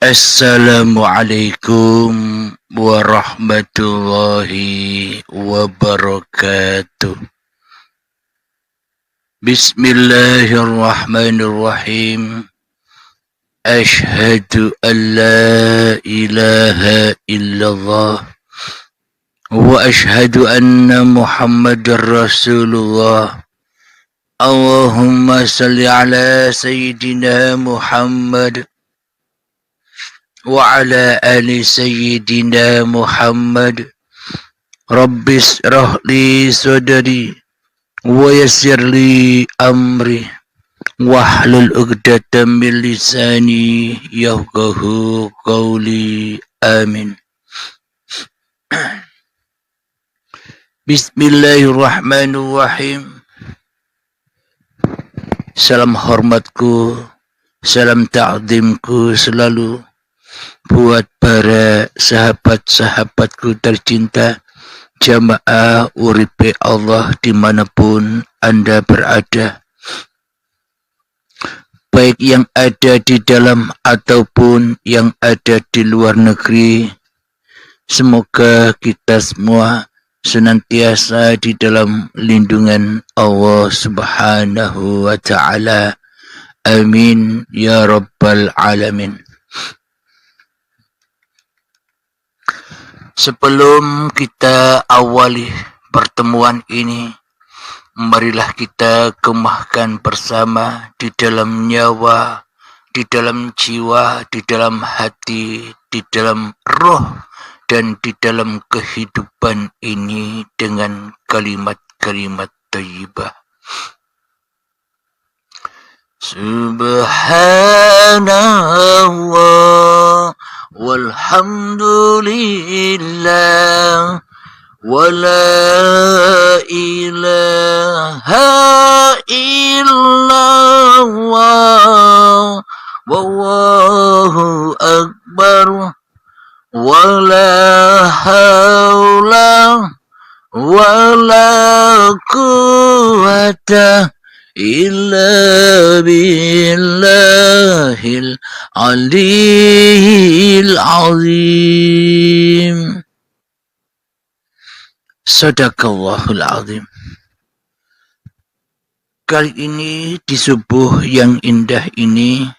Assalamualaikum warahmatullahi wabarakatuh. Bismillahirrahmanirrahim. Ashhadu an la ilaha illallah wa ashhadu anna Muhammadar Rasulullah. Allahumma salli ala Sayyidina Muhammad وعلى آل سيدنا محمد رب اشرح لي صدري ويسر لي أمري واحلل عقدة من لساني يفقهوا قولي آمين. Bismillahirrahmanirrahim. Salam hormatku, salam ta'zimku selalu buat para sahabat-sahabatku tercinta, jamaah uripe Allah dimanapun Anda berada, baik yang ada di dalam ataupun yang ada di luar negeri. Semoga kita semua senantiasa di dalam lindungan Allah Subhanahu wa Ta'ala. Amin ya Rabbal Alamin. Sebelum kita awali pertemuan ini, marilah kita kemahkan bersama di dalam nyawa, di dalam jiwa, di dalam hati, di dalam roh, dan di dalam kehidupan ini dengan kalimat-kalimat thayyibah. Subhanallah walhamdulillah wala ilaha illallah wallahu akbar wala haula wala quwwata illa billahil aliyil azim. Sadaqallahul azim. Kali ini di subuh yang indah ini,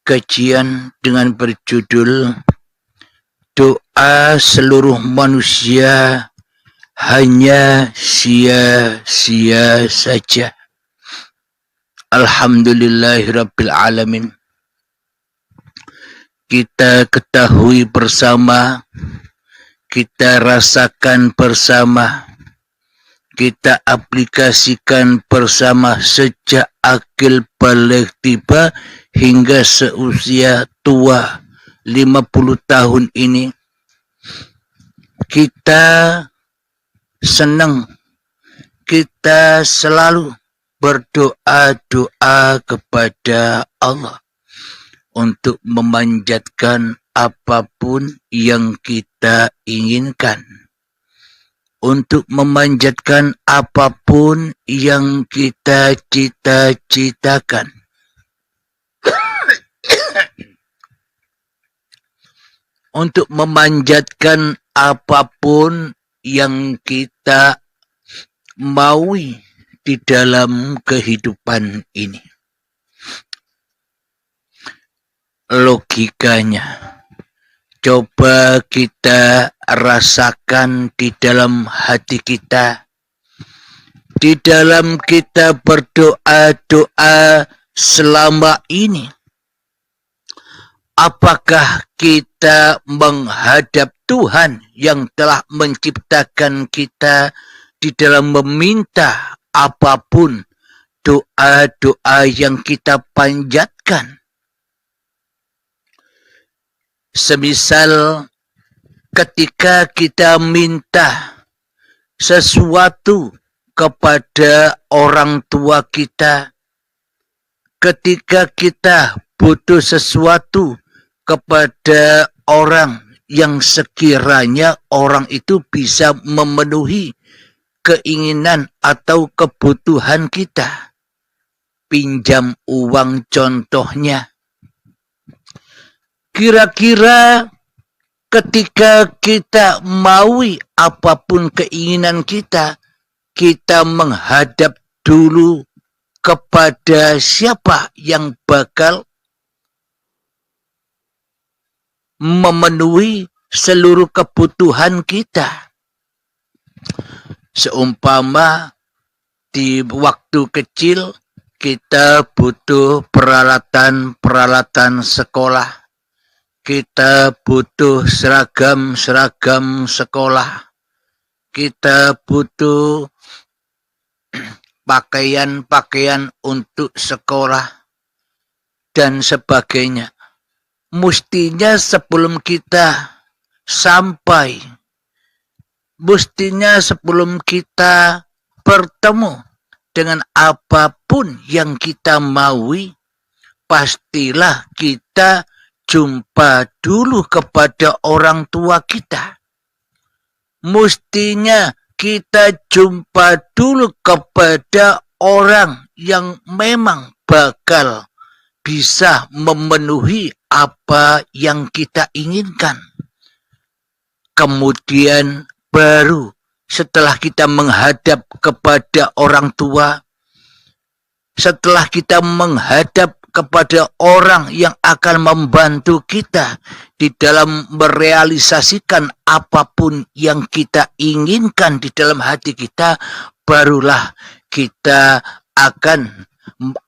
kajian dengan berjudul Doa Seluruh Manusia Hanya Sia-sia Saja. Alhamdulillahirabbil alamin. Kita ketahui bersama, kita rasakan bersama, kita aplikasikan bersama sejak akil baligh tiba hingga seusia tua 50 tahun ini. Kita senang, kita selalu berdoa-doa kepada Allah untuk memanjatkan apapun yang kita inginkan, untuk memanjatkan apapun yang kita cita-citakan. Untuk memanjatkan apapun yang kita maui di dalam kehidupan ini. Logikanya, coba kita rasakan di dalam hati kita, di dalam kita berdoa-doa selama ini. Apakah kita menghadap Tuhan yang telah menciptakan kita di dalam meminta apapun doa-doa yang kita panjatkan? Semisal ketika kita minta sesuatu kepada orang tua kita, ketika kita butuh sesuatu kepada orang yang sekiranya orang itu bisa memenuhi keinginan atau kebutuhan kita. Pinjam uang contohnya. Kira-kira ketika kita maui apapun keinginan kita menghadap dulu kepada siapa yang bakal memenuhi seluruh kebutuhan kita. Seumpama di waktu kecil kita butuh peralatan sekolah. Kita butuh seragam sekolah. Kita butuh pakaian untuk sekolah dan sebagainya. Mestinya sebelum kita bertemu dengan apapun yang kita maui, pastilah kita jumpa dulu kepada orang tua kita. Mestinya kita jumpa dulu kepada orang yang memang bakal bisa memenuhi apa yang kita inginkan. Kemudian baru setelah kita menghadap kepada orang tua, setelah kita menghadap kepada orang yang akan membantu kita di dalam merealisasikan apapun yang kita inginkan di dalam hati kita, barulah kita akan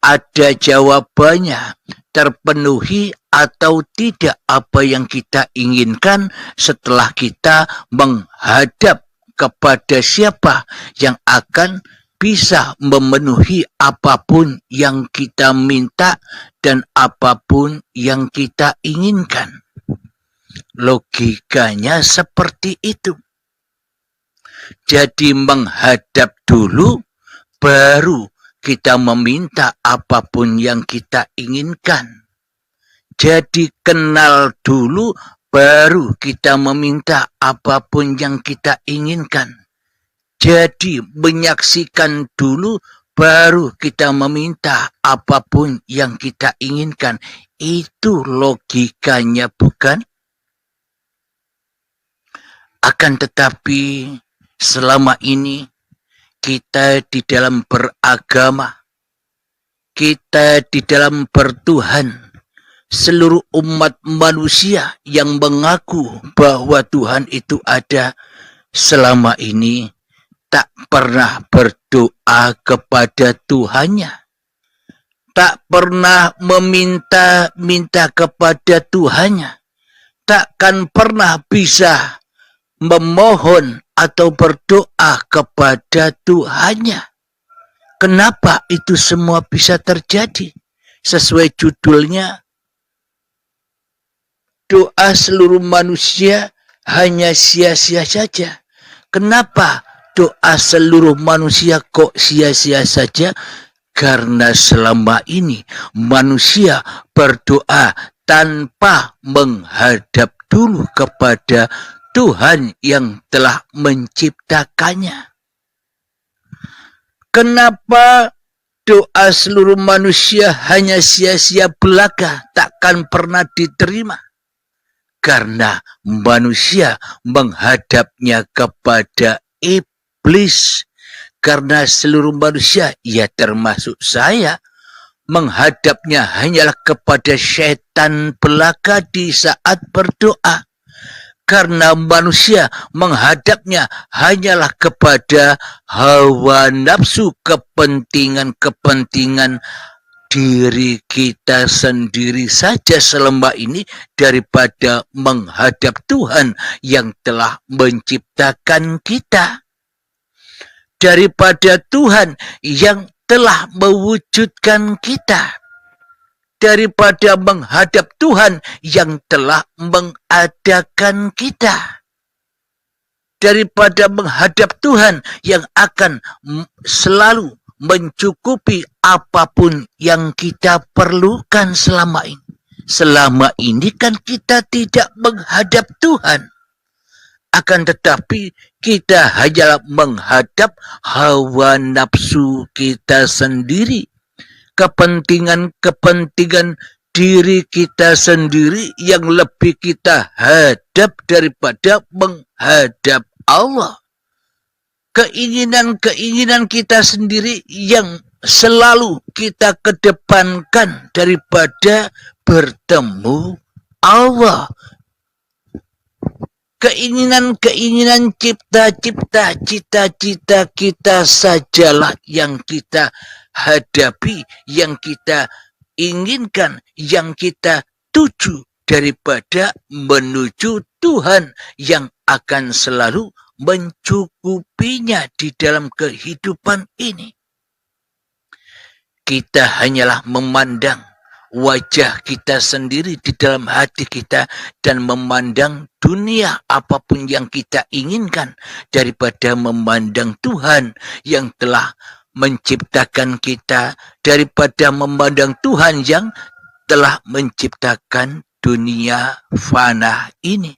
ada jawabannya, terpenuhi atau tidak apa yang kita inginkan setelah kita menghadap kepada siapa yang akan bisa memenuhi apapun yang kita minta dan apapun yang kita inginkan. Logikanya seperti itu. Jadi menghadap dulu, baru kita meminta apapun yang kita inginkan. Jadi kenal dulu, baru kita meminta apapun yang kita inginkan. Jadi menyaksikan dulu, baru kita meminta apapun yang kita inginkan. Itu logikanya, bukan? Akan tetapi selama ini kita di dalam beragama, kita di dalam bertuhan, seluruh umat manusia yang mengaku bahwa Tuhan itu ada, selama ini tak pernah berdoa kepada Tuhannya. Tak pernah meminta kepada Tuhannya. Takkan pernah bisa memohon atau berdoa kepada Tuhannya. Kenapa itu semua bisa terjadi? Sesuai judulnya, doa seluruh manusia hanya sia-sia saja. Kenapa doa seluruh manusia kok sia-sia saja? Karena selama ini manusia berdoa tanpa menghadap dulu kepada Tuhan yang telah menciptakannya. Kenapa doa seluruh manusia hanya sia-sia belaka, takkan pernah diterima? Karena manusia menghadapnya kepada iblis. Karena seluruh manusia, ya termasuk saya, menghadapnya hanyalah kepada setan belaka di saat berdoa. Karena manusia menghadapnya hanyalah kepada hawa nafsu, kepentingan-kepentingan diri kita sendiri saja selama ini, daripada menghadap Tuhan yang telah menciptakan kita. Daripada Tuhan yang telah mewujudkan kita. Daripada menghadap Tuhan yang telah mengadakan kita. Daripada menghadap Tuhan yang akan selalu mencukupi apapun yang kita perlukan selama ini. Selama ini kan kita tidak menghadap Tuhan. Akan tetapi kita hanyalah menghadap hawa nafsu kita sendiri. Kepentingan-kepentingan diri kita sendiri yang lebih kita hadap daripada menghadap Allah. Keinginan-keinginan kita sendiri yang selalu kita kedepankan daripada bertemu Allah. Keinginan-keinginan cipta-cipta, cita-cita kita sajalah yang kita hadapi, yang kita inginkan, yang kita tuju daripada menuju Tuhan yang akan selalu mencukupinya di dalam kehidupan ini. Kita hanyalah memandang wajah kita sendiri di dalam hati kita dan memandang dunia apapun yang kita inginkan daripada memandang Tuhan yang telah menciptakan kita, daripada memandang Tuhan yang telah menciptakan dunia fana ini.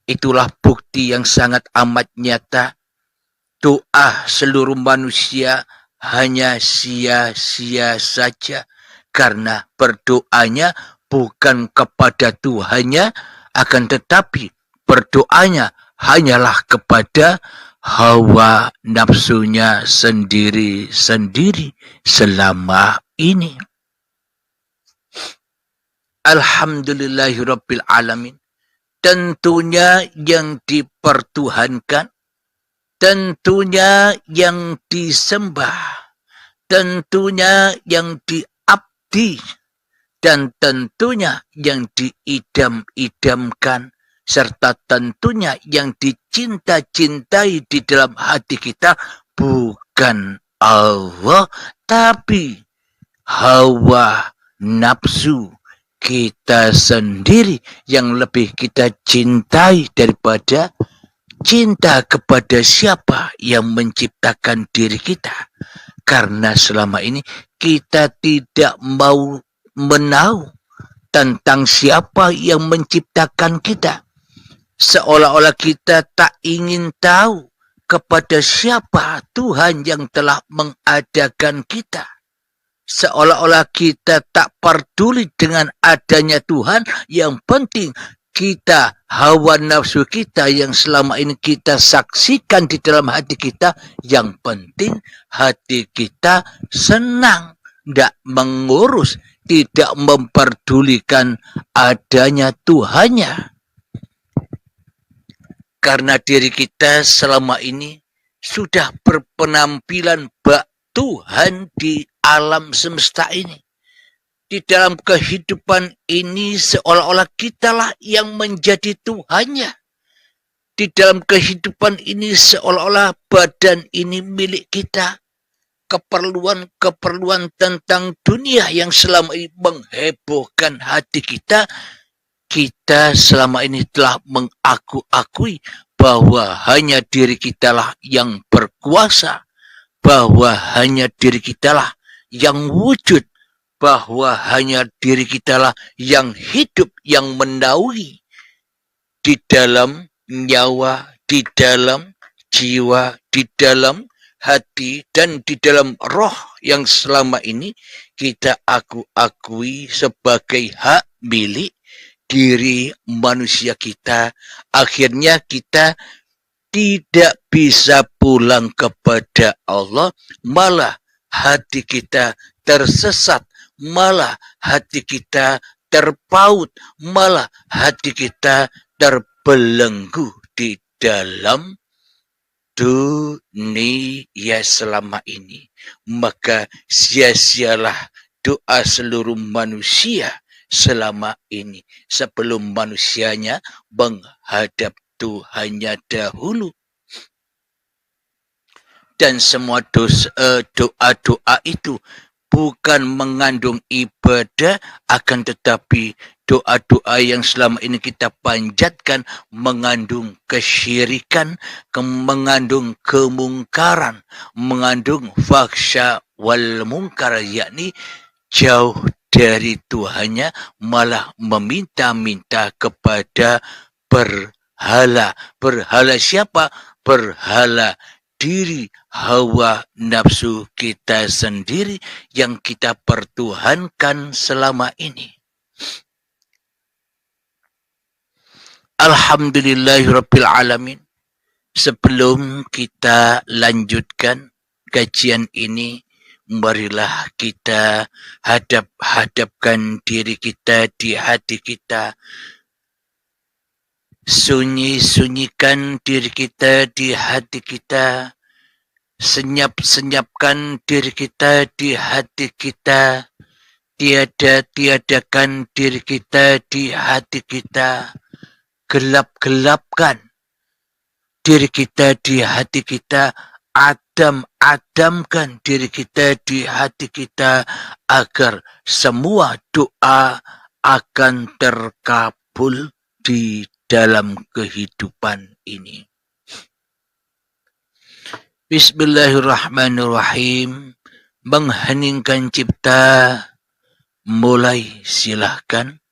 Itulah bukti yang sangat amat nyata. Doa seluruh manusia hanya sia-sia saja karena berdoanya bukan kepada Tuhannya, akan tetapi berdoanya hanyalah kepada hawa nafsunya sendiri-sendiri selama ini. Alhamdulillahirabbil alamin. Tentunya yang dipertuhankan, tentunya yang disembah, tentunya yang diabdi, dan tentunya yang diidam-idamkan, serta tentunya yang dicinta-cintai di dalam hati kita bukan Allah, tapi hawa nafsu kita sendiri yang lebih kita cintai daripada cinta kepada siapa yang menciptakan diri kita. Karena selama ini kita tidak mau menahu tentang siapa yang menciptakan kita. Seolah-olah kita tak ingin tahu kepada siapa Tuhan yang telah mengadakan kita. Seolah-olah kita tak peduli dengan adanya Tuhan. Yang penting kita, hawa nafsu kita yang selama ini kita saksikan di dalam hati kita, yang penting hati kita senang, tidak mengurus, tidak memperdulikan adanya Tuhannya. Karena diri kita selama ini sudah berpenampilan bak Tuhan di alam semesta ini. Di dalam kehidupan ini seolah-olah kitalah yang menjadi Tuhannya. Di dalam kehidupan ini seolah-olah badan ini milik kita. Keperluan-keperluan tentang dunia yang selama ini menghebohkan hati kita, kita selama ini telah mengaku-akui bahwa hanya diri kitalah yang berkuasa, bahwa hanya diri kitalah yang wujud, bahwa hanya diri kitalah yang hidup, yang menaungi di dalam nyawa, di dalam jiwa, di dalam hati, dan di dalam roh yang selama ini kita akui sebagai hak milik diri manusia kita. Akhirnya kita tidak bisa pulang kepada Allah, malah hati kita tersesat, malah hati kita terpaut, malah hati kita terbelenggu di dalam dunia selama ini. Maka sia-sialah doa seluruh manusia selama ini sebelum manusianya menghadap Tuhannya dahulu. Dan semua doa-doa itu bukan mengandung ibadah, akan tetapi doa-doa yang selama ini kita panjatkan mengandung kesyirikan, mengandung kemungkaran, mengandung fahsya wal mungkar, yakni jauh dari Tuhannya, malah meminta-minta kepada berhala. Berhala siapa? Berhala diri hawa nafsu kita sendiri yang kita pertuhankan selama ini. Alhamdulillahirabbil alamin. Sebelum kita lanjutkan kajian ini, marilah kita hadapkan diri kita di hati kita. Sunyikan diri kita di hati kita. Senyapkan diri kita di hati kita. Tiadakan diri kita di hati kita. Gelapkan diri kita di hati kita. Adamkan diri kita di hati kita agar semua doa akan terkabul di dalam kehidupan ini. Bismillahirrahmanirrahim. Mengheningkan cipta. Mulai, silahkan.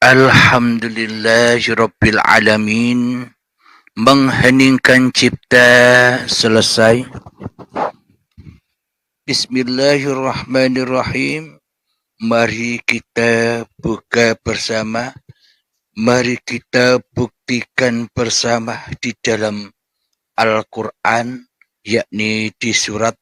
Alhamdulillahirabbil alamin. Mengheningkan cipta selesai. Bismillahirrahmanirrahim. Mari kita buka bersama. Mari kita buktikan bersama di dalam Al-Quran, yakni di surat